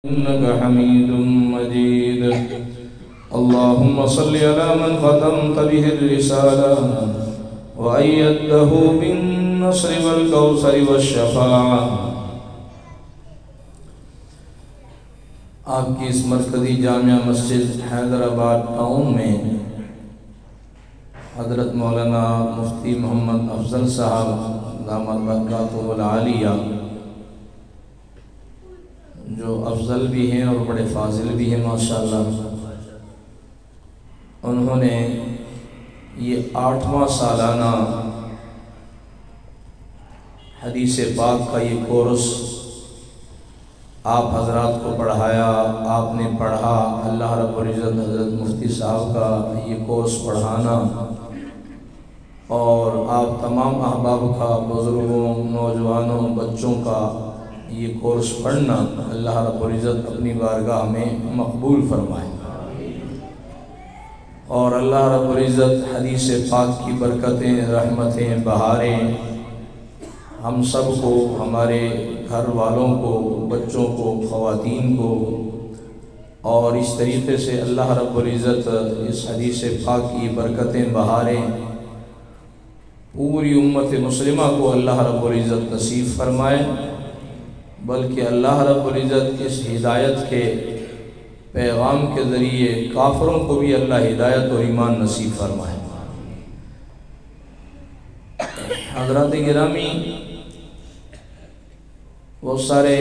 إنك حميد مجيد. اللهم صل على من ختمت به الرسالة وأيدته بالنصر والكوثر والشفاعة. آپ کی اس مرکزی جامعہ مسجد حیدرآباد ٹاؤن میں حضرت مولانا مفتی محمد افضل صاحب دامت برکاتہ العالیہ، جو افضل بھی ہیں اور بڑے فاضل بھی ہیں ماشاءاللہ، انہوں نے یہ 8واں سالانہ حدیث پاک کا یہ کورس آپ حضرات کو پڑھایا، آپ نے پڑھا۔ اللہ رب العزت حضرت مفتی صاحب کا یہ کورس پڑھانا اور آپ تمام احباب کا، بزرگوں، نوجوانوں، بچوں کا یہ کورس پڑھنا، اللہ رب العزت اپنی بارگاہ میں مقبول فرمائے، اور اللہ رب العزت حدیث پاک کی برکتیں، رحمتیں، بہاریں ہم سب کو، ہمارے گھر والوں کو، بچوں کو، خواتین کو، اور اس طریقے سے اللہ رب العزت اس حدیث پاک کی برکتیں، بہاریں پوری امت مسلمہ کو اللہ رب العزت نصیب فرمائے، بلکہ اللہ رب العزت اس ہدایت کے پیغام کے ذریعے کافروں کو بھی اللہ ہدایت اور ایمان نصیب فرمائے۔ حضرات گرامی، بہت سارے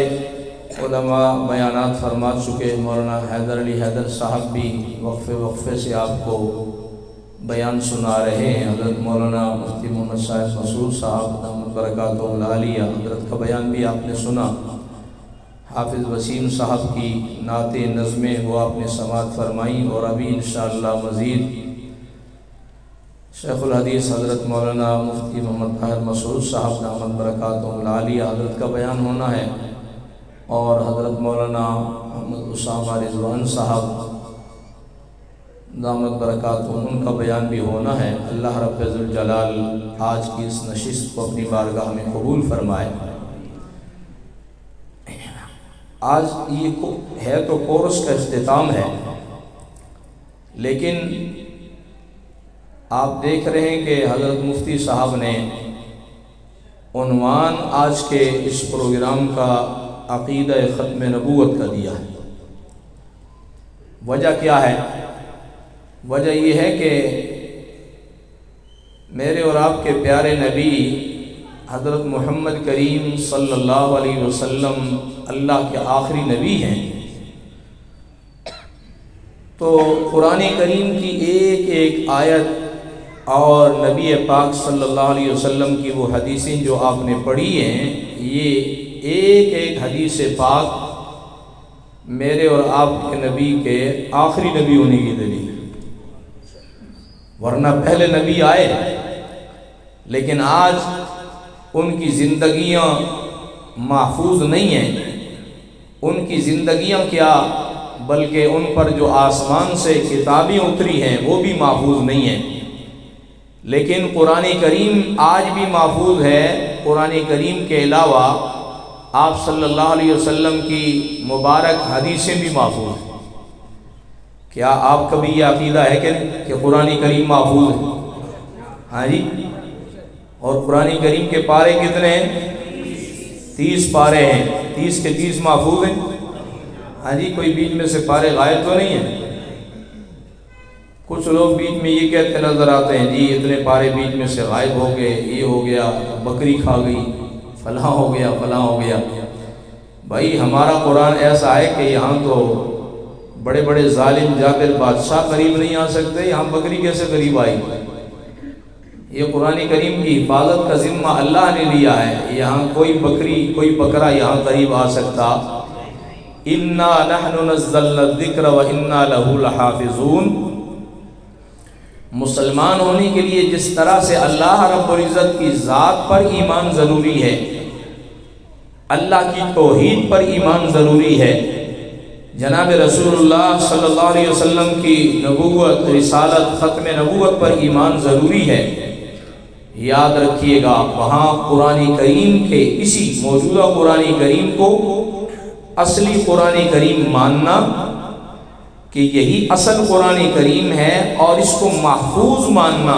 علماء بیانات فرما چکے، مولانا حیدر علی حیدر صاحب بھی وقفے سے آپ کو بیان سنا رہے ہیں۔ حضرت مولانا مفتی محمد صاحب مسعود صاحب دامت برکاتہ العالیہ، حضرت کا بیان بھی آپ نے سنا۔ حافظ وسیم صاحب کی نعتیں، نظمیں وہ آپ نے سماعت فرمائیں، اور ابھی انشاءاللہ مزید شیخ الحدیث حضرت مولانا مفتی محمد طاہر مسعود صاحب دامت برکاتہ العالیہ حضرت کا بیان ہونا ہے، اور حضرت مولانا محمد اسامہ رضوان صاحب دامت برکاتہ ان کا بیان بھی ہونا ہے۔ اللہ رب ذوالجلال آج کی اس نشست کو اپنی بارگاہ میں قبول فرمائے۔ آج یہ ہے تو کورس کا اختتام ہے، لیکن آپ دیکھ رہے ہیں کہ حضرت مفتی صاحب نے عنوان آج کے اس پروگرام کا عقیدہ ختم نبوت کا دیا ہے۔ وجہ کیا ہے؟ وجہ یہ ہے کہ میرے اور آپ کے پیارے نبی حضرت محمد کریم صلی اللہ علیہ وسلم اللہ کے آخری نبی ہیں، تو قرآن کریم کی ایک ایک آیت اور نبی پاک صلی اللہ علیہ وسلم کی وہ حدیثیں جو آپ نے پڑھی ہیں، یہ ایک ایک حدیث پاک میرے اور آپ کے نبی کے آخری نبی ہونے کی دلیل، ورنہ پہلے نبی آئے، لیکن آج ان کی زندگیاں محفوظ نہیں ہیں۔ ان کی زندگیاں کیا، بلکہ ان پر جو آسمان سے کتابیں اتری ہیں وہ بھی محفوظ نہیں ہیں، لیکن قرآن کریم آج بھی محفوظ ہے۔ قرآن کریم کے علاوہ آپ صلی اللہ علیہ وسلم کی مبارک حدیثیں بھی محفوظ ہیں۔ کیا آپ کا بھی یہ عقیدہ ہے کہ قرآن کریم محفوظ ہے؟ ہاں جی، اور قرآن کریم کے پارے کتنے ہیں؟ 30 پارے ہیں، 30 کے 30 محفوظ ہیں۔ ہاں جی، کوئی بیچ میں سے پارے غائب تو نہیں ہیں؟ کچھ لوگ بیچ میں یہ کہتے نظر آتے ہیں، جی اتنے پارے بیچ میں سے غائب ہو گئے، یہ ہو گیا، بکری کھا گئی، فلاں ہو گیا، فلاں ہو گیا۔ بھائی ہمارا قرآن ایسا ہے کہ یہاں تو بڑے بڑے ظالم جابر بادشاہ قریب نہیں آ سکتے، یہاں بکری کیسے قریب آئی؟ یہ قرآن کریم کی حفاظت کا ذمہ اللہ نے لیا ہے، یہاں کوئی بکری، کوئی بکرا یہاں قریب آ سکتا۔ اِنَّا نَحْنُ نَزَّلْنَا الذِّكْرَ وَإِنَّا لَهُ لَحَافِظُونَ۔ مسلمان ہونے کے لیے جس طرح سے اللہ رب العزت کی ذات پر ایمان ضروری ہے، اللہ کی توحید پر ایمان ضروری ہے، جناب رسول اللہ صلی اللہ علیہ وسلم کی نبوت، رسالت، ختم نبوت پر ایمان ضروری ہے۔ یاد رکھیے گا، وہاں قرآن کریم کے اسی موجودہ قرآن کریم کو اصلی قرآن کریم ماننا کہ یہی اصل قرآن کریم ہے، اور اس کو محفوظ ماننا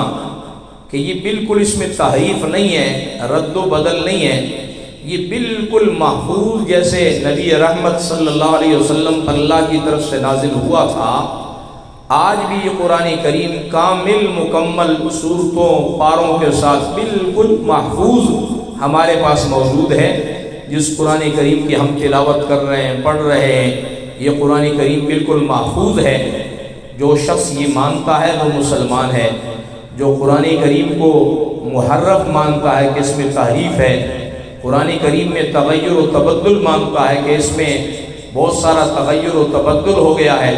کہ یہ بالکل اس میں تحریف نہیں ہے، رد و بدل نہیں ہے، یہ بالکل محفوظ جیسے نبی رحمت صلی اللہ علیہ وسلم پر اللہ کی طرف سے نازل ہوا تھا، آج بھی یہ قرآن کریم کامل مکمل صورتوں پاروں کے ساتھ بالکل محفوظ ہمارے پاس موجود ہے۔ جس قرآن کریم کی ہم تلاوت کر رہے ہیں، پڑھ رہے ہیں، یہ قرآن کریم بالکل محفوظ ہے۔ جو شخص یہ مانتا ہے وہ مسلمان ہے۔ جو قرآن کریم کو محرف مانتا ہے کہ اس میں تحریف ہے، قرآن کریم میں تغیر و تبدل مانتا ہے کہ اس میں بہت سارا تغیر و تبدل ہو گیا ہے،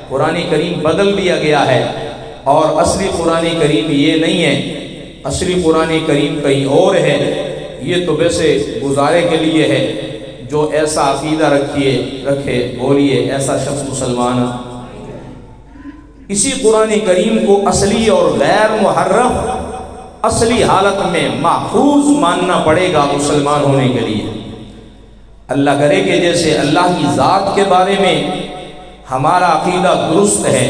قرآن کریم بدل دیا گیا ہے، اور اصلی قرآن کریم یہ نہیں ہے، اصلی قرآن کریم کہیں اور ہے، یہ تو ویسے گزارے کے لیے ہے۔ جو ایسا عقیدہ رکھے بولیے ایسا شخص مسلمان۔ اسی قرآن کریم کو اصلی اور غیر محرف اصلی حالت میں محفوظ ماننا پڑے گا مسلمان ہونے کے لیے۔ اللہ کرے کہ جیسے اللہ کی ذات کے بارے میں ہمارا عقیدہ درست ہے،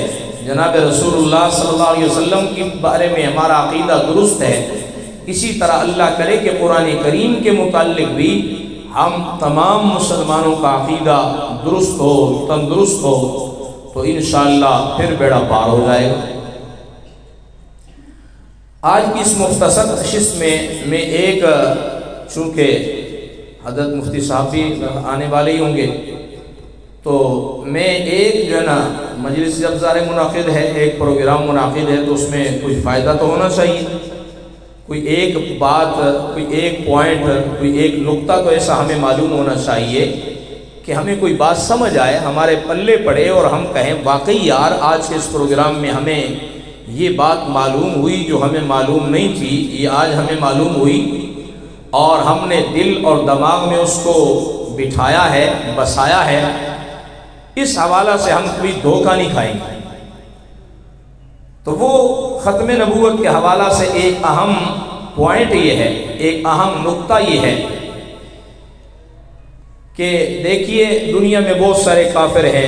جناب رسول اللہ صلی اللہ علیہ وسلم کے بارے میں ہمارا عقیدہ درست ہے، اسی طرح اللہ کرے کہ قرآن کریم کے متعلق بھی ہم تمام مسلمانوں کا عقیدہ درست ہو، تندرست ہو، تو انشاءاللہ پھر بیڑا پار ہو جائے گا۔ آج کی اس مختصر نشست میں ایک، چونکہ حضرت مفتی صاحب بھی آنے والے ہی ہوں گے، تو میں ایک جو ہے نا مجلس جب ظاہر منعقد ہے، ایک پروگرام منعقد ہے، تو اس میں کچھ فائدہ تو ہونا چاہیے، کوئی ایک بات، کوئی ایک پوائنٹ، کوئی ایک نقطہ تو ایسا ہمیں معلوم ہونا چاہیے کہ ہمیں کوئی بات سمجھ آئے، ہمارے پلے پڑے، اور ہم کہیں واقعی یار آج کے اس پروگرام میں ہمیں یہ بات معلوم ہوئی جو ہمیں معلوم نہیں تھی، یہ آج ہمیں معلوم ہوئی، اور ہم نے دل اور دماغ میں اس کو بٹھایا ہے، بسایا ہے۔ اس حوالہ سے ہم کوئی دھوکہ نہیں کھائیں گے۔ تو وہ ختم نبوت کے حوالہ سے ایک اہم پوائنٹ یہ ہے، ایک اہم نقطہ یہ ہے کہ دیکھیے دنیا میں بہت سارے کافر ہیں،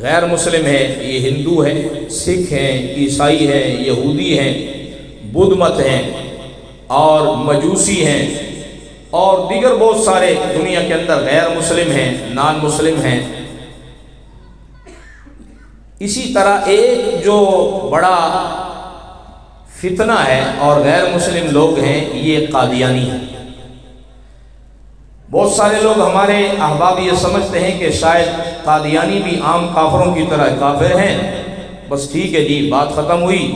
غیر مسلم ہیں، یہ ہندو ہیں، سکھ ہیں، عیسائی ہیں، یہودی ہیں، بدھ مت ہیں، اور مجوسی ہیں، اور دیگر بہت سارے دنیا کے اندر غیر مسلم ہیں، نان مسلم ہیں۔ اسی طرح ایک جو بڑا فتنہ ہے اور غیر مسلم لوگ ہیں، یہ قادیانی ہیں۔ بہت سارے لوگ ہمارے احباب یہ سمجھتے ہیں کہ شاید قادیانی بھی عام کافروں کی طرح کافر ہیں، بس ٹھیک ہے جی، بات ختم ہوئی،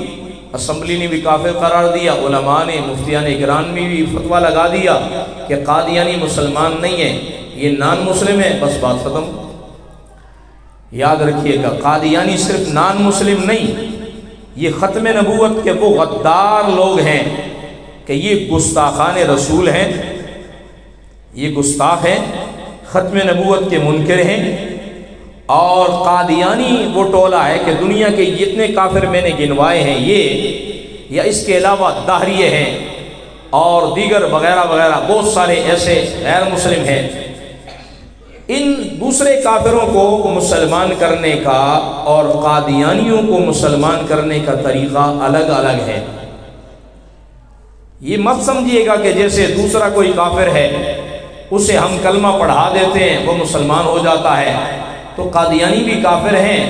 اسمبلی نے بھی کافر قرار دیا، علماء نے، مفتیان اکرام نے بھی فتویٰ لگا دیا کہ قادیانی مسلمان نہیں ہے، یہ نان مسلم ہے، بس بات ختم۔ یاد رکھیے گا، قادیانی صرف نان مسلم نہیں، یہ ختم نبوت کے وہ غدار لوگ ہیں کہ یہ گستاخان رسول ہیں، یہ گستاخ ہیں، ختم نبوت کے منکر ہیں۔ اور قادیانی وہ ٹولہ ہے کہ دنیا کے جتنے کافر میں نے گنوائے ہیں، یہ یا اس کے علاوہ داہریے ہیں اور دیگر وغیرہ وغیرہ بہت سارے ایسے غیر مسلم ہیں۔ ان دوسرے کافروں کو مسلمان کرنے کا اور قادیانیوں کو مسلمان کرنے کا طریقہ الگ الگ ہے۔ یہ مت سمجھیے گا کہ جیسے دوسرا کوئی کافر ہے اسے ہم کلمہ پڑھا دیتے ہیں وہ مسلمان ہو جاتا ہے، تو قادیانی بھی کافر ہیں۔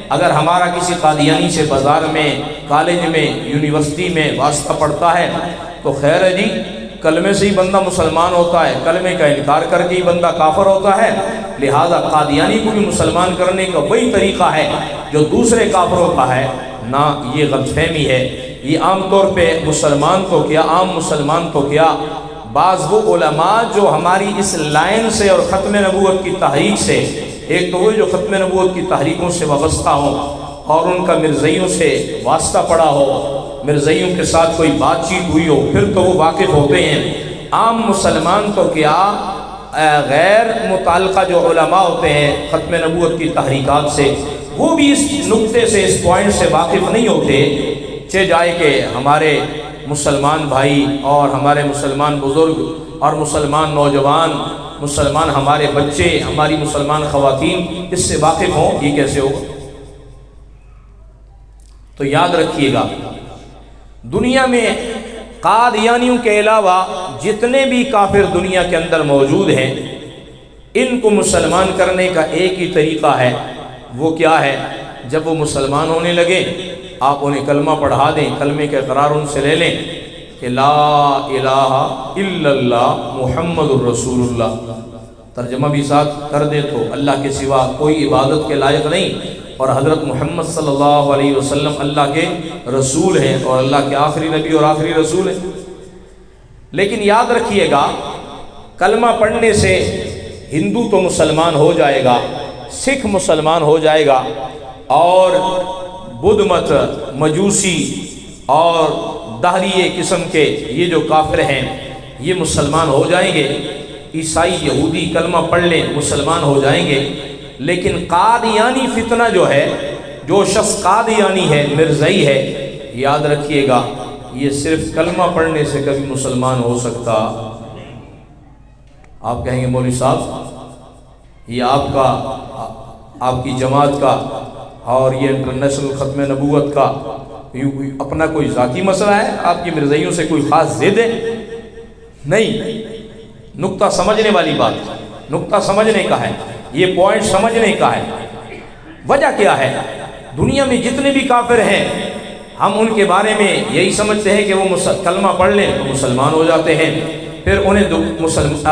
اگر ہمارا کسی قادیانی سے بازار میں، کالج میں، یونیورسٹی میں واسطہ پڑتا ہے تو خیر ہے جی، کلمے سے ہی بندہ مسلمان ہوتا ہے، کلمے کا انکار کر کے ہی بندہ کافر ہوتا ہے، لہذا قادیانی کو بھی مسلمان کرنے کا وہی طریقہ ہے جو دوسرے کافروں کا ہے۔ نہ، یہ غلط فہمی ہے۔ یہ عام طور پہ مسلمان تو کیا، عام مسلمان تو کیا، بعض وہ علماء جو ہماری اس لائن سے اور ختم نبوت کی تحریک سے، ایک تو وہ جو ختم نبوت کی تحریکوں سے وابستہ ہوں اور ان کا مرزائیوں سے واسطہ پڑا ہو، مرزائیوں کے ساتھ کوئی بات چیت ہوئی ہو، پھر تو وہ واقف ہوتے ہیں۔ عام مسلمان تو کیا، غیر متعلقہ جو علماء ہوتے ہیں ختم نبوت کی تحریکات سے، وہ بھی اس نقطے سے، اس پوائنٹ سے واقف نہیں ہوتے، چہ جائے کہ ہمارے مسلمان بھائی اور ہمارے مسلمان بزرگ اور مسلمان نوجوان مسلمان ہمارے بچے، ہماری مسلمان خواتین اس سے واقف ہوں، یہ کیسے ہوگا؟ تو یاد رکھیے گا، دنیا میں قادیانیوں کے علاوہ جتنے بھی کافر دنیا کے اندر موجود ہیں، ان کو مسلمان کرنے کا ایک ہی طریقہ ہے، وہ کیا ہے؟ جب وہ مسلمان ہونے لگے آپ انہیں کلمہ پڑھا دیں، کلمے کے اقرار ان سے لے لیں کہ لا الہ الا اللہ محمد الرسول اللہ، ترجمہ بھی ساتھ کر دے تو اللہ کے سوا کوئی عبادت کے لائق نہیں، اور حضرت محمد صلی اللہ علیہ وسلم اللہ کے رسول ہیں اور اللہ کے آخری نبی اور آخری رسول ہیں۔ لیکن یاد رکھیے گا، کلمہ پڑھنے سے ہندو تو مسلمان ہو جائے گا، سکھ مسلمان ہو جائے گا، اور بدھ مت، مجوسی اور دہریے قسم کے یہ جو کافر ہیں یہ مسلمان ہو جائیں گے، عیسائی یہودی کلمہ پڑھ لیں مسلمان ہو جائیں گے۔ لیکن قادیانی فتنہ جو ہے، جو شخص قادیانی ہے، مرزائی ہے، یاد رکھیے گا یہ صرف کلمہ پڑھنے سے کبھی مسلمان ہو سکتا۔ آپ کہیں گے مولوی صاحب یہ آپ کی جماعت کا اور یہ انٹرنیشنل ختم نبوت کا اپنا کوئی ذاتی مسئلہ ہے، آپ کی مرزائیوں سے کوئی خاص ضد ہے؟ نہیں، نقطہ سمجھنے والی بات، نقطہ سمجھنے کا ہے، یہ پوائنٹ سمجھنے کا ہے۔ وجہ کیا ہے؟ دنیا میں جتنے بھی کافر ہیں ہم ان کے بارے میں یہی سمجھتے ہیں کہ وہ کلمہ پڑھ لیں تو مسلمان ہو جاتے ہیں، پھر انہیں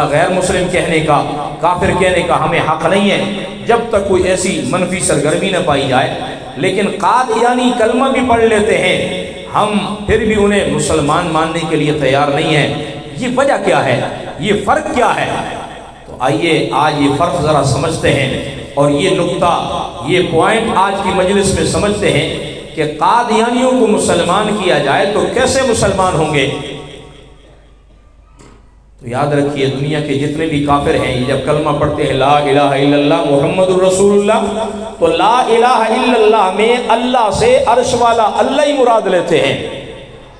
غیر مسلم کہنے کا، کافر کہنے کا ہمیں حق نہیں ہے جب تک کوئی ایسی منفی سرگرمی نہ پائی جائے۔ لیکن قادیانی کلمہ بھی پڑھ لیتے ہیں، ہم پھر بھی انہیں مسلمان ماننے کے لیے تیار نہیں ہیں۔ یہ وجہ کیا ہے؟ یہ فرق کیا ہے؟ تو آئیے آج یہ فرق ذرا سمجھتے ہیں، اور یہ نقطہ، یہ پوائنٹ آج کی مجلس میں سمجھتے ہیں کہ قادیانیوں کو مسلمان کیا جائے تو کیسے مسلمان ہوں گے؟ تو یاد رکھیے، دنیا کے جتنے بھی کافر ہیں یہ جب کلمہ پڑھتے ہیں لا الہ الا اللہ محمد الرسول اللہ، تو لا الہ الا اللہ میں اللہ سے عرش والا اللہ ہی مراد لیتے ہیں،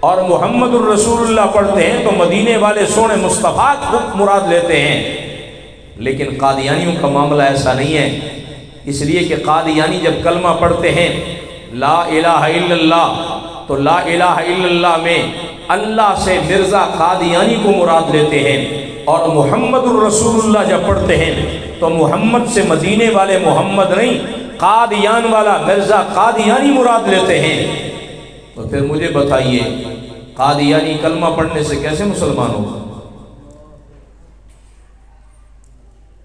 اور محمد الرسول اللہ پڑھتے ہیں تو مدینے والے سونے مصطفیٰ کو مراد لیتے ہیں۔ لیکن قادیانیوں کا معاملہ ایسا نہیں ہے، اس لیے کہ قادیانی جب کلمہ پڑھتے ہیں لا الہ الا اللہ، تو لا الہ الا اللہ میں اللہ سے مرزا قادیانی کو مراد لیتے ہیں، اور محمد الرسول اللہ جب پڑھتے ہیں تو محمد سے مدینے والے محمد نہیں، قادیان والا مرزا قادیانی مراد لیتے ہیں۔ تو پھر مجھے بتائیے قادیانی کلمہ پڑھنے سے کیسے مسلمان ہوگا؟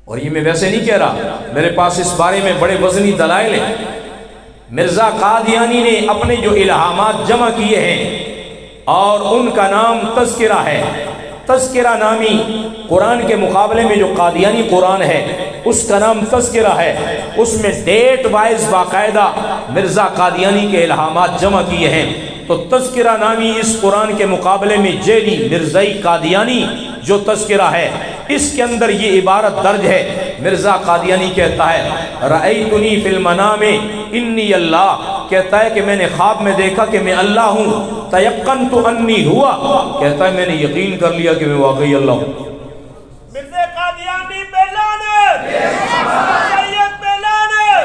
اور یہ میں ویسے نہیں کہہ رہا، میرے پاس اس بارے میں بڑے وزنی دلائل ہیں۔ مرزا قادیانی نے اپنے جو الہامات جمع کیے ہیں اور ان کا نام تذکرہ ہے، تذکرہ نامی قرآن کے مقابلے میں جو قادیانی قرآن ہے اس کا نام تذکرہ ہے، اس میں ڈیٹ وائز باقاعدہ مرزا قادیانی کے الہامات جمع کیے ہیں۔ تو تذکرہ نامی اس قرآن کے مقابلے میں جیلی مرزائی قادیانی جو تذکرہ ہے، اس کے اندر یہ عبارت درج ہے، مرزا قادیانی کہتا ہے رأیتنی فی المنام انی اللہ، کہتا ہے کہ میں نے خواب میں دیکھا کہ میں اللہ ہوں، تیقنت انی ہوا، کہتا ہے میں نے یقین کر لیا کہ میں واقعی اللہ ہوں۔ مرزا قادیانی پہ لعنت، سید پہ لعنت۔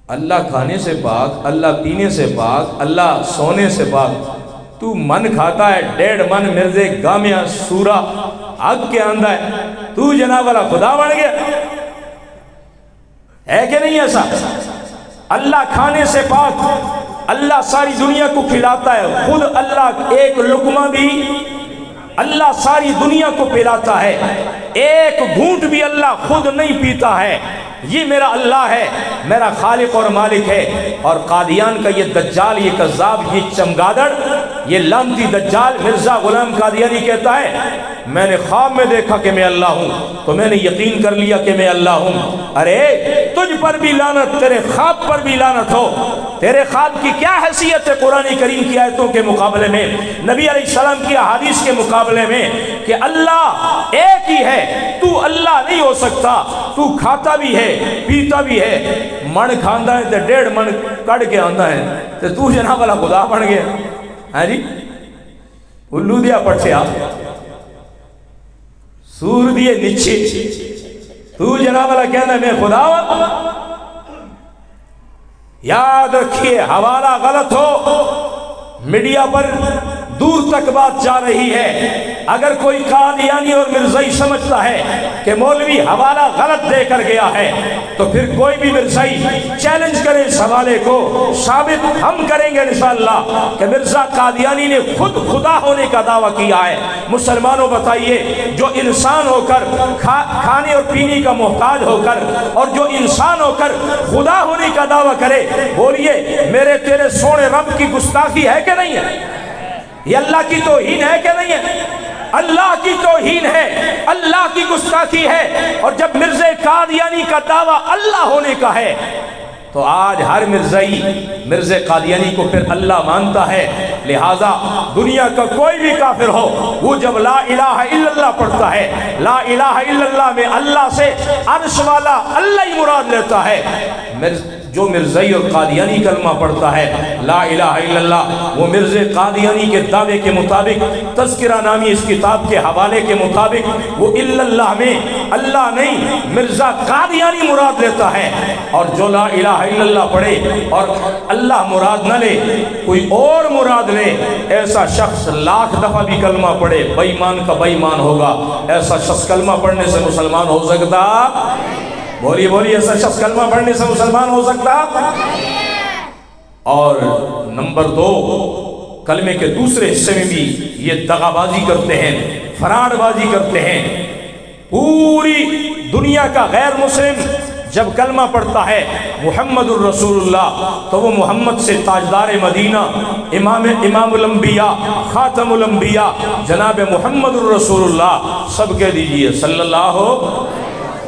اللہ کھانے سے پاک، اللہ پینے سے پاک، اللہ سونے سے پاک، تو من کھاتا ہے 1.5 من مرزے گامیہ سورہ آگ کے اندر ہے، تو جناب والا خدا بن گیا ہے کہ نہیں؟ ایسا اللہ کھانے سے پاک، اللہ ساری دنیا کو کھلاتا ہے، خود اللہ ایک لقمہ بھی اللہ ساری دنیا کو پلاتا ہے، ایک گھونٹ بھی اللہ خود نہیں پیتا ہے۔ یہ میرا اللہ ہے، میرا خالق اور مالک ہے۔ اور قادیان کا یہ دجال، یہ کذاب، یہ چمگادڑ، یہ لعنتی دجال مرزا غلام قادیانی کہتا ہے میں نے خواب میں دیکھا کہ میں اللہ ہوں تو میں نے یقین کر لیا کہ میں اللہ ہوں۔ ارے تجھ پر بھی لعنت، تیرے خواب پر بھی لعنت ہو۔ تیرے خواب کی کیا حیثیت ہے قرآن کریم کی آیتوں کے مقابلے میں، نبی علیہ السلام کی احادیث کے مقابلے میں، کہ اللہ ایک ہی ہے، تو اللہ نہیں ہو سکتا، تو کھاتا بھی ہے پیتا بھی ہے، من کھاندا ہے تے 1.5 من کڑ کے آندا ہے تے تو جناب والا خدا بن گیا ہے جی، الو دیا پٹھیا۔ سور دیے نیچے تو جناب اللہ کہنا میں خدا ہوں. یاد رکھیے حوالہ غلط ہو میڈیا پر دور تک بات جا رہی ہے. اگر کوئی قادیانی اور مرزائی سمجھتا ہے کہ مولوی حوالہ غلط دے کر گیا ہے تو پھر کوئی بھی مرزائی چیلنج کرے اس حوالے کو. ثابت ہم کریں گے انشاءاللہ کہ مرزا قادیانی نے خود خدا ہونے کا دعویٰ کیا ہے. مسلمانوں بتائیے جو انسان ہو کر کھانے اور پینے کا محتاج ہو کر اور جو انسان ہو کر خدا ہونے کا دعویٰ کرے, بولیے میرے تیرے سونے رب کی گستاخی ہے کہ نہیں ہے؟ یہ اللہ کی توہین ہے کہ نہیں ہے؟ اللہ کی توہین ہے, اللہ کی گستاخی ہے. اور جب مرزا قادیانی کا دعویٰ اللہ ہونے کا ہے تو آج ہر مرزائی مرزا قادیانی کو پھر اللہ مانتا ہے. لہٰذا دنیا کا کوئی بھی کافر ہو وہ جب لا الہ الا اللہ پڑھتا ہے, لا الہ الا اللہ میں اللہ سے عرش والا اللہ ہی مراد لیتا ہے. جو مرزائی اور قادیانی کلمہ پڑھتا ہے لا الہ الا اللہ, وہ مرزا قادیانی کے دعوے کے مطابق تذکرہ نامی اس کتاب کے حوالے کے مطابق وہ الا اللہ میں اللہ نہیں مرزا قادیانی مراد لیتا ہے. اور جو لا الہ الا اللہ پڑھے اور اللہ مراد نہ لے کوئی اور مراد لے, ایسا شخص لاکھ دفعہ بھی کلمہ پڑھے بے ایمان کا بے ایمان ہوگا. ایسا شخص کلمہ پڑھنے سے مسلمان ہو سکتا؟ بولیے بولیے, ایسا شخص کلمہ پڑھنے سے مسلمان ہو سکتا؟ اور نمبر 2, کلمے کے دوسرے حصے میں بھی یہ دغا بازی کرتے ہیں, فراڈ بازی کرتے ہیں. پوری دنیا کا غیر مسلم جب کلمہ پڑھتا ہے محمد الرسول اللہ تو وہ محمد سے تاجدار مدینہ امام الانبیاء خاتم الانبیاء جناب محمد الرسول اللہ سب کہہ دیجئے صلی اللہ ہو.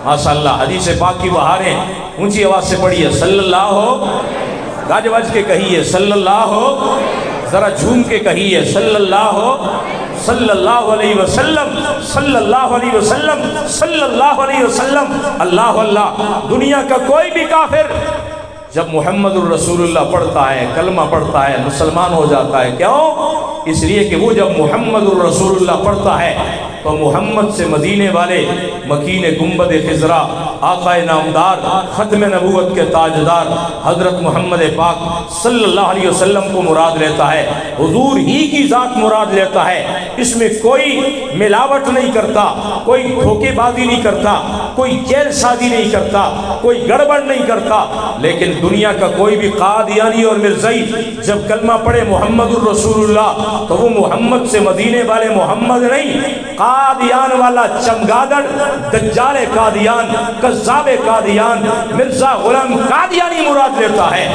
ماشاء اللہ, حدیث پاک کی بہاریں اونچی آواز سے پڑھیے صلی اللہ ہو, گاج بج کے کہیے صلی اللہ ہو, ذرا جھوم کے کہیے صلی اللہ ہو, صلی اللہ علیہ وسلم صلی اللہ علیہ وسلم صلی اللہ علیہ وسلم. اللہ اللہ. دنیا کا کوئی بھی کافر جب محمد الرسول اللہ پڑھتا ہے کلمہ پڑھتا ہے مسلمان ہو جاتا ہے. کیوں؟ اس لیے کہ وہ جب محمد الرسول اللہ پڑھتا ہے تو محمد سے مدینے والے مکین گنبد خضرا آقا نامدار ختم نبوت کے تاجدار حضرت محمد پاک صلی اللہ علیہ وسلم کو مراد لیتا ہے, حضور ہی کی ذات مراد لیتا ہے. اس میں کوئی ملاوٹ نہیں کرتا, کوئی دھوکے بازی نہیں کرتا, کوئی جیل سازی نہیں کرتا, کوئی گڑبڑ نہیں کرتا. لیکن دنیا کا کوئی بھی قادیانی اور مرزائی جب کلمہ پڑھے محمد الرسول اللہ تو وہ محمد سے مدینے والے محمد نہیں, قادیان والا چمگادڑ دجال قادیان کذاب قادیان مرزا غلام قادیانی مراد لیتا ہے.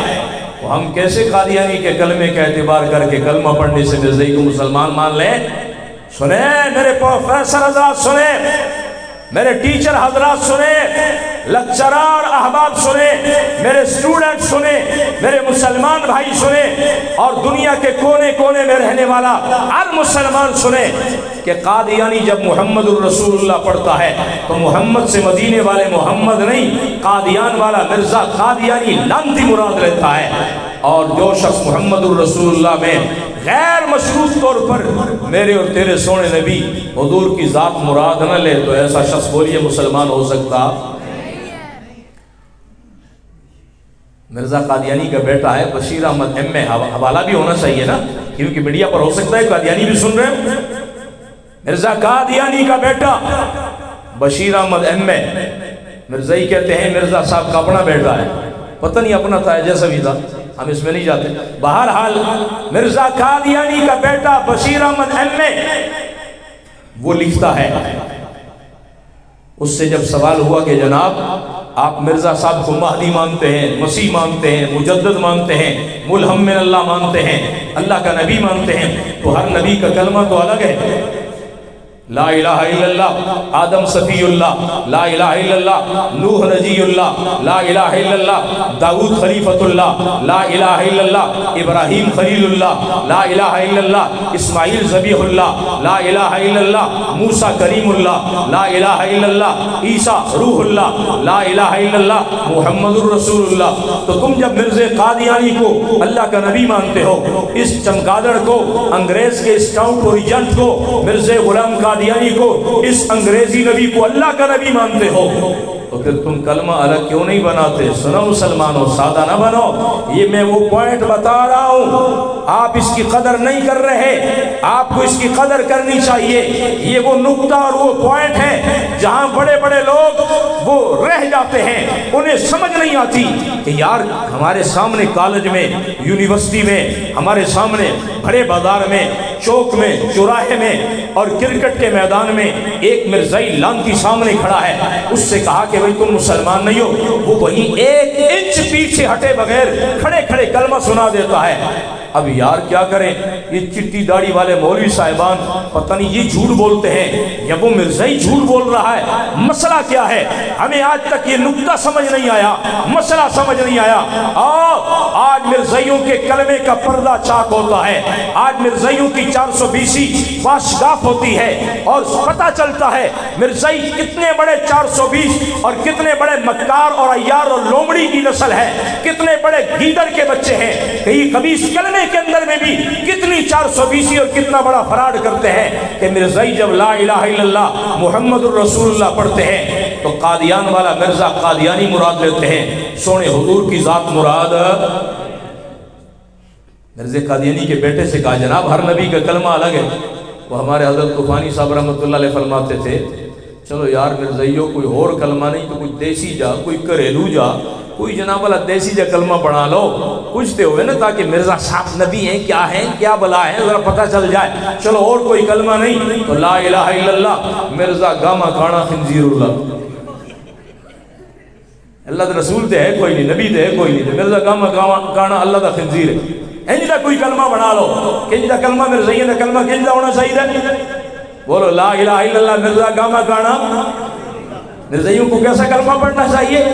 تو ہم کیسے قادیانی کے کلمے کا اعتبار کر کے کلمہ پڑھنے سے مرزائی کو مسلمان مان لیں؟ سنیں میرے پروفیسر حضرات, سنیں میرے ٹیچر حضرات, سنیں لیکچرار احباب, سنیں میرے اسٹوڈنٹ, سنیں میرے مسلمان بھائی, سنیں اور دنیا کے کونے کونے میں رہنے والا ہر مسلمان سنیں کہ قادیانی جب محمد الرسول اللہ پڑھتا ہے تو محمد سے مدینے والے محمد نہیں, قادیان والا مرزا قادیانی لعنتی مراد لیتا ہے. اور جو شخص محمد الرسول اللہ میں غیر مشروط طور پر میرے اور تیرے سونے نبی حضور کی ذات مراد نہ لے تو ایسا شخص بولیے مسلمان ہو سکتا؟ مرزا قادیانی کا بیٹا ہے بشیر احمد ایم اے, حوالہ بھی ہونا چاہیے نا کیونکہ میڈیا پر ہو سکتا ہے قادیانی بھی سن رہے ہیں. مرزا قادیانی کا بیٹا بشیر احمد ایم اے, مرزائی کہتے ہیں مرزا صاحب کا اپنا بیٹا ہے, پتہ نہیں اپنا تھا جیسا بھی تھا, ہم اس میں نہیں جاتے. بہرحال مرزا قادیانی کا بیٹا بشیر احمد ایم اے وہ لکھتا ہے, اس سے جب سوال ہوا کہ جناب آپ مرزا صاحب کو مہدی مانتے ہیں, مسیح مانتے ہیں, مجدد مانتے ہیں, ملہم من اللہ مانتے ہیں, اللہ کا نبی مانتے ہیں, تو ہر نبی کا کلمہ تو الگ ہے. لا الہ الا اللہ آدم صفی اللہ, لا الہ الا اللہ نوح نجی اللہ, لا الہ الا اللہ داؤد خلیفۃ اللہ, لا الہ الا اللہ ابراہیم خلیل اللہ, لا الہ الا اللہ اسماعیل ذبیح اللہ, لا الہ الا اللہ موسیٰ کریم اللہ, لا الہ الا اللہ عیسیٰ روح اللہ, لا الہ الا اللہ محمد الرسول اللہ. تو تم جب مرزا قادیانی کو اللہ کا نبی مانتے ہو, اس چمگادڑ کو, انگریز کے اسکاؤٹ اور ایجنٹ کو مرزا غلام قادیانی قادیانی کو, اس انگریزی نبی کو اللہ کا نبی مانتے ہو, تو پھر تم کلمہ الگ کیوں نہیں بناتے؟ سنو مسلمانوں, سادہ نہ بنو. یہ میں وہ پوائنٹ بتا رہا ہوں, آپ اس کی قدر نہیں کر رہے, آپ کو اس کی قدر کرنی چاہیے. یہ وہ نقطہ اور وہ پوائنٹ ہے جہاں بڑے بڑے لوگ وہ رہ جاتے ہیں, انہیں سمجھ نہیں آتی کہ یار ہمارے سامنے کالج میں, یونیورسٹی میں, ہمارے سامنے بڑے بازار میں, چوک میں, چوراہے میں اور کرکٹ کے میدان میں ایک مرزائی لانتی سامنے کھڑا ہے. اس سے کہا کہ بھئی تم مسلمان نہیں ہو, وہ وہیں 1 انچ پیچھے ہٹے بغیر کھڑے کھڑے کلمہ سنا دیتا ہے. اب یار کیا کریں, یہ چٹی داڑھی والے مولوی صاحبان پتہ نہیں یہ جھوٹ بولتے ہیں یا وہ مرزائی جھوٹ بول رہا ہے, مسئلہ کیا ہے؟ ہمیں آج تک یہ نقطہ سمجھ نہیں آیا, مسئلہ سمجھ نہیں آیا. آج مرزائیوں کے کلمے کا پردہ چاک ہوتا ہے, آج مرزائیوں کی 420 باشگاف ہوتی ہے اور پتہ چلتا ہے مرزائی کتنے بڑے 420 اور کتنے بڑے مکار اور عیار اور لومڑی کی نسل ہے, کتنے بڑے گیدڑ کے بچے ہیں. کئی خبیث کلمے کے اندر میں بھی کتنی 420 اور کتنا بڑا فراڈ کرتے ہیں کہ مرزائی جب لا الہ الا اللہ محمد الرسول اللہ پڑھتے ہیں تو قادیان والا مرزا قادیانی مراد لیتے ہیں, سونے حضور کی ذات مراد. مرزا قادیانی کے بیٹے سے کہا جناب ہر نبی کا کلمہ الگ ہے. وہ ہمارے حضرت طوفانی صاحب رحمۃ اللہ علیہ فرماتے تھے چلو یار مرزائیوں کوئی اور کلمہ نہیں تو کوئی دیسی جا, کوئی گھریلو جا, کوئی جناب والا دیسی جا کلمہ پڑھا لو, پوچھتے ہوئے نا تاکہ مرزا صاحب نبی ہیں کیا ہیں کیا بلا ہے ذرا پتہ چل جائے. چلو اور کوئی کلمہ نہیں تو لا الہ الا اللہ مرزا گاما کانا خنزیر اللہ. اللہ دا رسول تے ہے کوئی نہیں, نبی تے ہے کوئی نہیں, مرزا گاما کانا اللہ دا خنزیر ہے. انج دا کوئی کلمہ بنا لو, کنج دا کلمہ مرزائیوں دا کلمہ کنج دا ہونا چاہیے. بولو لا الہ الا اللہ مرزا گاما کانا. مرزائیوں کو کیسا کلمہ پڑھنا چاہیے؟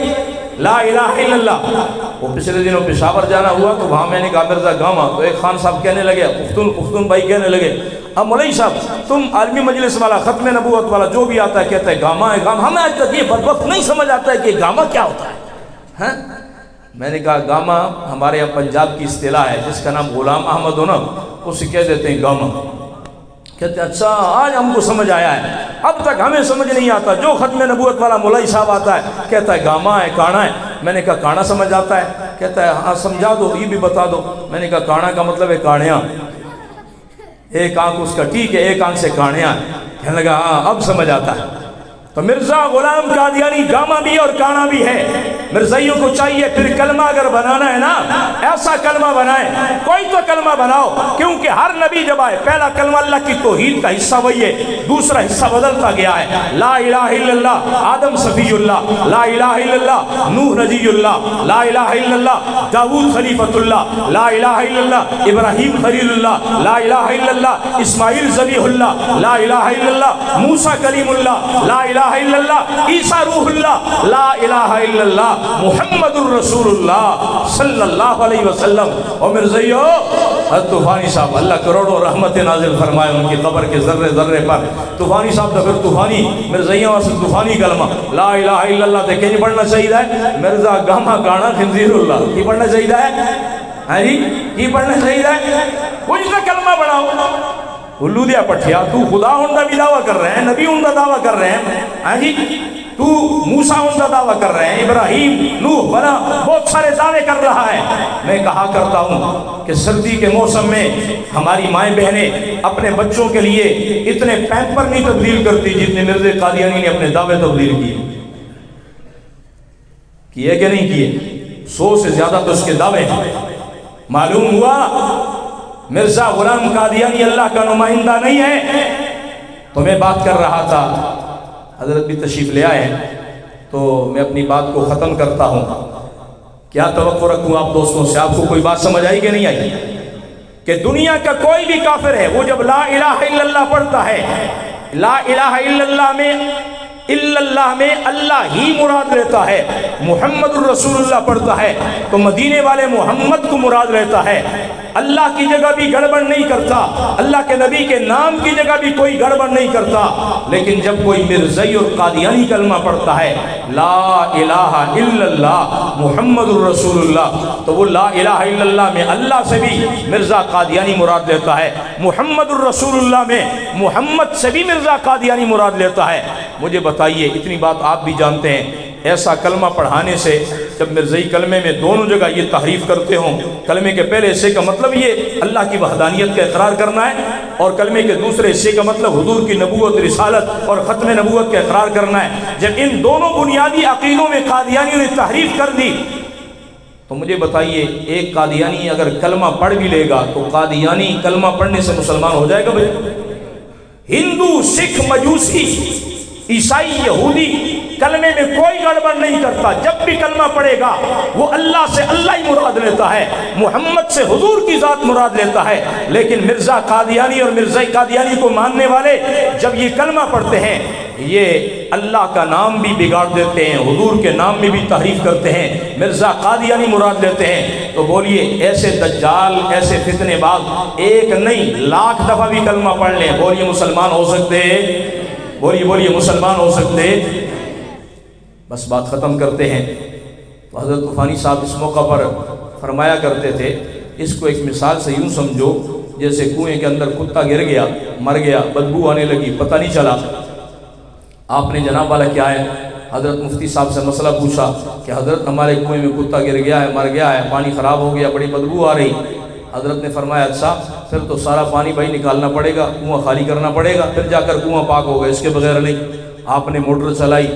لا الہ الا اللہ. وہ پچھلے دنوں پشاور جانا ہوا تو وہاں میں نے کہا مرزا گاما, تو ایک خان صاحب کہنے لگے, پختون بھائی کہنے لگے اب مولوی صاحب تم عالمی مجلس والا, ختم نبوت والا جو بھی آتا ہے کہتا ہے گاما ہے گاما. ہمیں آج تک یہ بدبخت نہیں سمجھ آتا ہے کہ گاما کیا ہوتا ہے. میں نے کہا گاما ہمارے یہاں پنجاب کی اصطلاح ہے, جس کا نام غلام احمد ہو نا اسے کہہ دیتے ہیں گاما. کہتے ہیں اچھا آج ہم کو سمجھ آیا ہے, اب تک ہمیں سمجھ نہیں آتا. جو ختم نبوت والا مولوی صاحب آتا ہے کہتا ہے گاما ہے کانا ہے. میں نے کہا کانا سمجھ آتا ہے؟ کہتا ہے ہاں سمجھا دو, یہ بھی بتا دو. میں نے کہا کانا کا مطلب ہے کانیاں, ایک آنکھ اس کا ٹھیک ہے, ایک آنکھ سے کانیاں. کہنے لگا ہاں اب سمجھ آتا ہے. تو مرزا غلام قادیانی گاما بھی اور کانا بھی ہے. مرزائیوں کو چاہیے پھر کلمہ اگر بنانا ہے نا ایسا کلمہ بنائیں, کوئی تو کلمہ بناؤ, کیونکہ ہر نبی جب آئے پہلا کلمہ اللہ کی توحید کا حصہ وہی ہے, دوسرا حصہ بدلتا گیا ہے. لا الہ الا اللہ آدم صفی اللہ, لا الہ الا اللہ نوح نجی اللہ, لا الہ الا اللہ داؤد خلیفۃ اللہ, لا الہ الا اللہ ابراہیم خلیل اللہ, لا الہ الا اللہ اسماعیل ذبیح اللہ, لا الہ الا اللہ موسیٰ کلیم اللہ, لا الہ الا اللہ عیسیٰ روح اللہ, لا الہ الا اللہ محمد الرسول اللہ صلی اللہ علیہ وسلم. اور مرزائیو حضرت طوفانی صاحب اللہ کروڑوں رحمت نازل فرمائے ان کی قبر کے ذرے ذرے پر. طوفانی صاحب تو پھر طوفانی, مرزائیوں واسطے طوفانی کلمہ لا الہ الا اللہ تے کہیں پڑھنا چاہیے ہے مرزا گاما کانا خنزیر اللہ کی پڑھنا چاہیے ہے. ہاں جی کی پڑھنا چاہیے ہے؟ کچھ تو کلمہ بناؤ. الو دیا پٹھیا تو خدا ہوندا بھی دعویٰ کر رہے ہیں, نبی ہوندا دعویٰ کر رہے ہیں, ہاں جی تو موسیٰ ہوندا دعویٰ کر رہے ہیں, ابراہیم نوح بنا بہت سارے دعوے کر رہا ہے. میں کہا کرتا ہوں کہ سردی کے موسم میں ہماری مائیں بہنیں اپنے بچوں کے لیے اتنے پیمپر نہیں تبدیل کرتی جتنے مرزا قادیانی نے اپنے دعوے تبدیل کیے کہ نہیں کیے. 100 سے زیادہ تو اس کے دعوے ہیں. معلوم ہوا مرزا غلام قادیانی اللہ کا نمائندہ نہیں ہے. تو میں بات کر رہا تھا, حضرت بھی تشریف لے آئے ہیں, تو میں اپنی بات کو ختم کرتا ہوں. کیا توقع رکھوں آپ دوستوں سے؟ آپ کو کوئی بات سمجھ آئی کہ نہیں آئی؟ کہ دنیا کا کوئی بھی کافر ہے وہ جب لا الہ الا اللہ پڑھتا ہے, لا الہ الا اللہ میں الا اللہ میں اللہ ہی مراد لیتا ہے، محمد الرسول اللہ پڑھتا ہے تو مدینے والے محمد کو مراد لیتا ہے، اللہ کی جگہ بھی گڑبڑ نہیں کرتا، اللہ کے نبی کے نام کی جگہ بھی کوئی گڑبڑ نہیں کرتا۔ لیکن جب کوئی مرزائی اور قادیانی کلمہ پڑھتا ہے لا الہ الا اللہ محمد الرسول اللہ، تو وہ لا الہ الا اللہ میں اللہ سے بھی مرزا قادیانی مراد لیتا ہے، محمد الرسول اللہ میں محمد سے بھی مرزا قادیانی مراد لیتا ہے۔ مجھے بتائیے، اتنی بات آپ بھی جانتے ہیں، ایسا کلمہ پڑھانے سے جب مرزائی کلمے میں دونوں جگہ یہ تحریف کرتے ہوں، کلمے کے پہلے حصے کا مطلب یہ اللہ کی وحدانیت کا اقرار کرنا ہے، اور کلمے کے دوسرے حصے کا مطلب حضور کی نبوت، رسالت اور ختم نبوت کا اقرار کرنا ہے، جب ان دونوں بنیادی عقیدوں میں قادیانیوں نے تحریف کر دی تو مجھے بتائیے، ایک قادیانی اگر کلمہ پڑھ بھی لے گا تو قادیانی کلمہ پڑھنے سے مسلمان ہو جائے گا بھائی؟ ہندو، سکھ، مجوسی، عیسائی، یہودی کلمے میں کوئی گڑبڑ نہیں کرتا، جب بھی کلمہ پڑھے گا وہ اللہ سے اللہ ہی مراد لیتا ہے، محمد سے حضور کی ذات مراد لیتا ہے۔ لیکن مرزا قادیانی اور مرزائی قادیانی کو ماننے والے جب یہ کلمہ پڑھتے ہیں یہ اللہ کا نام بھی بگاڑ دیتے ہیں، حضور کے نام میں بھی تحریف کرتے ہیں، مرزا قادیانی مراد لیتے ہیں۔ تو بولیے، ایسے دجال، ایسے فتنے باز ایک نہیں لاکھ دفعہ بھی کلمہ پڑھ لیں، بولیے مسلمان ہو سکتے؟ بولیے مسلمان ہو سکتے؟ بس بات ختم کرتے ہیں۔ تو حضرت طوفانی صاحب اس موقع پر فرمایا کرتے تھے، اس کو ایک مثال سے یوں سمجھو جیسے کنویں کے اندر کتا گر گیا، مر گیا، بدبو آنے لگی، پتہ نہیں چلا، آپ نے جناب والا کیا ہے حضرت مفتی صاحب سے مسئلہ پوچھا کہ حضرت ہمارے کنویں میں کتا گر گیا ہے، مر گیا ہے، پانی خراب ہو گیا، بڑی بدبو آ رہی۔ حضرت نے فرمایا اچھا پھر تو سارا پانی بھائی نکالنا پڑے گا، کنواں خالی کرنا پڑے گا، پھر جا کر کنواں پاک ہوگا، اس کے بغیر نہیں۔ آپ نے موٹر چلائی،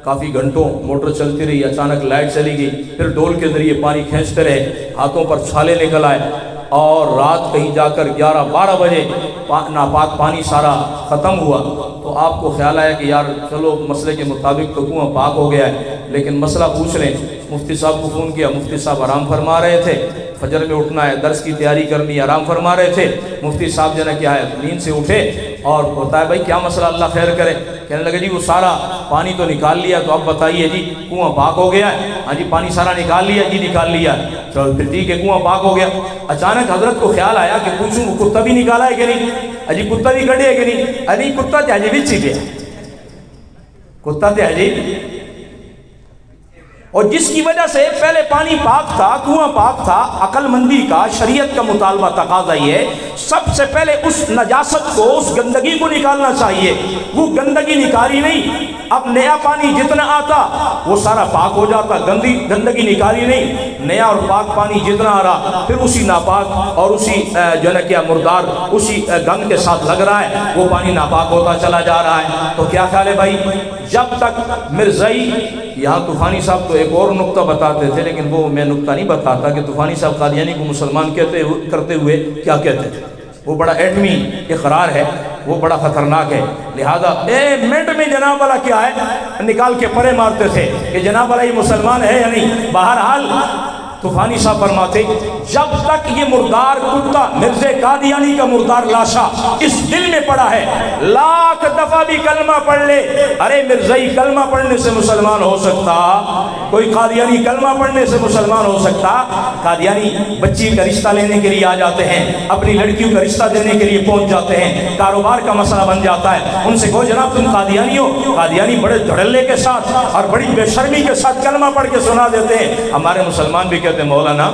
کافی گھنٹوں موٹر چلتی رہی، اچانک لائٹ چلی گئی، پھر ڈول کے ذریعے پانی کھینچتے رہے، ہاتھوں پر چھالے نکل آئے، اور رات کہیں جا کر 11-12 بجے ناپاک پانی سارا ختم ہوا۔ تو آپ کو خیال آیا کہ یار چلو مسئلے کے مطابق تو کنواں پاک ہو گیا ہے، لیکن مسئلہ پوچھ لیں۔ مفتی صاحب کو فون کیا، مفتی صاحب آرام فرما رہے تھے، فجر میں اٹھنا ہے، درس کی تیاری کرنی ہے، آرام فرما رہے تھے۔ مفتی صاحب جو ہے کیا ہے نیند سے اٹھے اور بتایا بھائی کیا مسئلہ، اللہ خیر کرے۔ کہنے لگے جی وہ سارا پانی تو نکال لیا، تو اب بتائیے جی کنواں پاک ہو گیا ہے؟ ہاں جی پانی سارا نکال لیا، جی نکال لیا، چلو پھر ٹھیک ہے کنواں پاک ہو گیا۔ اچانک حضرت کو خیال آیا کہ پوچھوں وہ کتا بھی نکالا ہے کہ نہیں، اجی کتا بھی کھڑے ہے کہ نہیں؟ ارے کتا تے بھی چیزیں، کتا تے اور جس کی وجہ سے پہلے پانی پاک تھا، کنواں پاک تھا، عقل مندی کا، شریعت کا مطالبہ تقاضا یہ ہے سب سے پہلے اس نجاست کو، اس گندگی کو نکالنا چاہیے۔ وہ گندگی نکالی نہیں، اب نیا پانی جتنا آتا وہ سارا پاک ہو جاتا، گندگی نکالی نہیں، نیا اور پاک پانی جتنا آ رہا پھر اسی ناپاک اور اسی جو ہے کیا مردار اسی گند کے ساتھ لگ رہا ہے، وہ پانی ناپاک ہوتا چلا جا رہا ہے۔ تو کیا خیال ہے بھائی، جب تک مرزائی، یہاں طوفانی صاحب تو ایک اور نقطہ بتاتے تھے لیکن وہ میں نقطہ نہیں بتاتا کہ طوفانی صاحب قادیانی کو مسلمان کرتے ہوئے کیا کہتے تھے، وہ بڑا ایٹمی اقرار ہے، وہ بڑا خطرناک ہے، لہذا منٹ میں جناب والا کیا ہے نکال کے پرے مارتے تھے کہ جناب والا یہ مسلمان ہے یا نہیں۔ بہرحال طوفانی صاحب فرماتے جب تک یہ مردار کتا مرزا قادیانی کا مردار لاشا اس دل میں پڑا ہے، لاکھ دفعہ بھی کلمہ پڑھ لے، ارے مرزائی کلمہ پڑھنے سے مسلمان ہو سکتا، کوئی قادیانی کلمہ پڑھنے سے مسلمان ہو سکتا؟ قادیانی بچی کا رشتہ لینے کے لیے آ جاتے ہیں، اپنی لڑکیوں کا رشتہ دینے کے لیے پہنچ جاتے ہیں، کاروبار کا مسئلہ بن جاتا ہے، ان سے کہو جناب تم قادیانی ہو، قادیانی بڑے دھڑلے کے ساتھ اور بڑی بے شرمی کے ساتھ کلمہ پڑھ کے سنا دیتے ہیں۔ ہمارے مسلمان بھی کہتے ہیں مولانا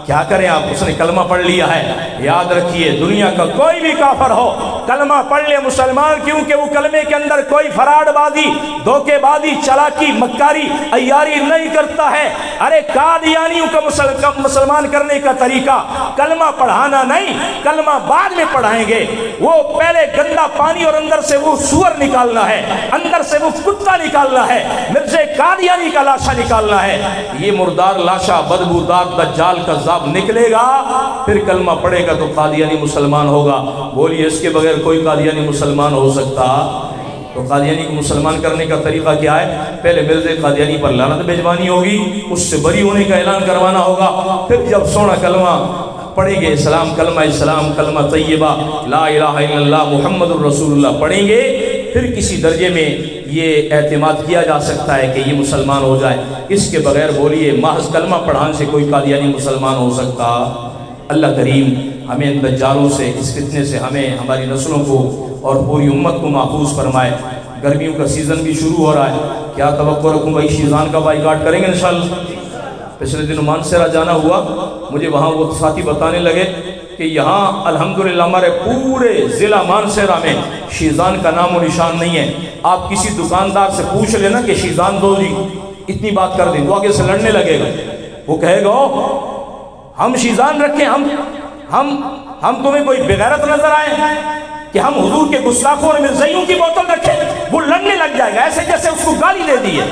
کیا کریں آپ، اس نے کلمہ پڑھ لیا ہے۔ یاد رکھیے دنیا کا کوئی بھی کافر ہو کلمہ پڑھ لے مسلمان، کیونکہ وہ کلمے کے اندر کوئی فراڈ بازی، دھوکے بازی، چلاکی، مکاری، عیاری نہیں کرتا ہے۔ ارے قادیانیوں کا مسلمان کرنے کا طریقہ کلمہ پڑھانا نہیں، کلمہ بعد میں پڑھائیں گے، وہ پہلے گندا پانی اور اندر سے وہ سور نکالنا ہے، اندر سے وہ کتا نکالنا ہے، مرزا قادیانی کا لاشا نکالنا ہے۔ یہ مردار لاشا بدبودار دجال کذاب نکلے گا پھر کلمہ پڑھے گا تو قادیانی مسلمان ہوگا۔ بولیے اس کے بغیر کوئی قادیانی مسلمان ہو سکتا؟ تو قادیانی کو مسلمان کرنے کا طریقہ کیا ہے؟ پہلے مرزا قادیانی پر لعنت بھجوانی ہوگی، اس سے بری ہونے کا اعلان کروانا ہوگا، پھر جب سونا کلمہ پڑھیں گے، اسلام، کلمہ طیبہ لا الہ الا اللہ محمد الرسول اللہ پڑھیں گے، پھر کسی درجے میں یہ اعتماد کیا جا سکتا ہے کہ یہ مسلمان ہو جائے. اس کے بغیر بولیے محض کلمہ پڑھان سے کوئی قادیانی مسلمان ہو سکتا؟ اللہ کریم ہمیں ان دجالوں سے، اس فتنے سے ہمیں، ہماری نسلوں کو اور پوری امت کو محفوظ فرمائے. گرمیوں کا سیزن بھی شروع ہو رہا ہے، کیا توقع رکھوں بھائی شیزان کا بائیکاٹ کریں گے انشاءاللہ؟ پچھلے دن مانسیرہ جانا ہوا، مجھے وہاں وہ ساتھی بتانے لگے کہ یہاں الحمدللہ ہمارے پورے ضلع مانسیرہ میں شیزان کا نام و نشان نہیں ہے. آپ کسی دکاندار سے پوچھ لینا کہ شیزان دو جی، اتنی بات کر دیں، وہ آگے سے لڑنے لگے گا. وہ کہے گا ہم شیزان رکھیں، ہم تمہیں کوئی بغیرت نظر آئے کہ ہم حضور کے گستاخوں اور مرزائیوں کی بوتل رکھیں؟ وہ لڑنے لگ جائے گا ایسے جیسے اس کو گالی دے دی ہے.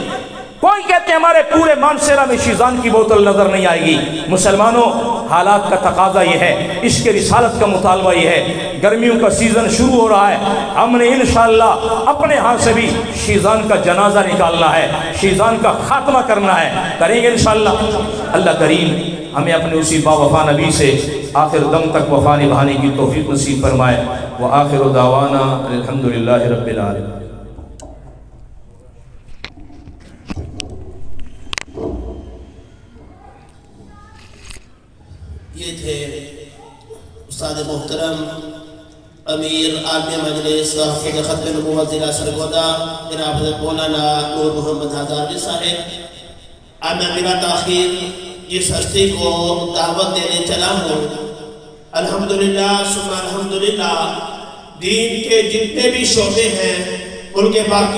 کوئی کہتے ہیں ہمارے پورے مانسیرہ میں شیزان کی بوتل نظر نہیں آئے گی. مسلمانوں، حالات کا تقاضا یہ ہے، اس کے رسالت کا مطالبہ یہ ہے. گرمیوں کا سیزن شروع ہو رہا ہے، ہم نے انشاءاللہ اپنے ہاتھ سے بھی شیزان کا جنازہ نکالنا ہے، شیزان کا خاتمہ کرنا ہے، کریں گے انشاءاللہ. اللہ کریم ہمیں اپنے اسی با وفا نبی سے آخر دم تک وفا نبھانے کی توفیق نصیب فرمائے. وآخر دعوانا الحمدللہ رب العالمین. یہ تھے استاد محترم امیر عالم مجلس حافظ ختم نبوت ضلع سرگودا جناب مولانا نور محمد ہزاروی صاحب. اب میں بلا تاخیر جس ہستی کو دعوت دینے چلا ہوں، الحمدللہ ثم الحمدللہ دین کے جتنے بھی شعبے ہیں ان کے باقی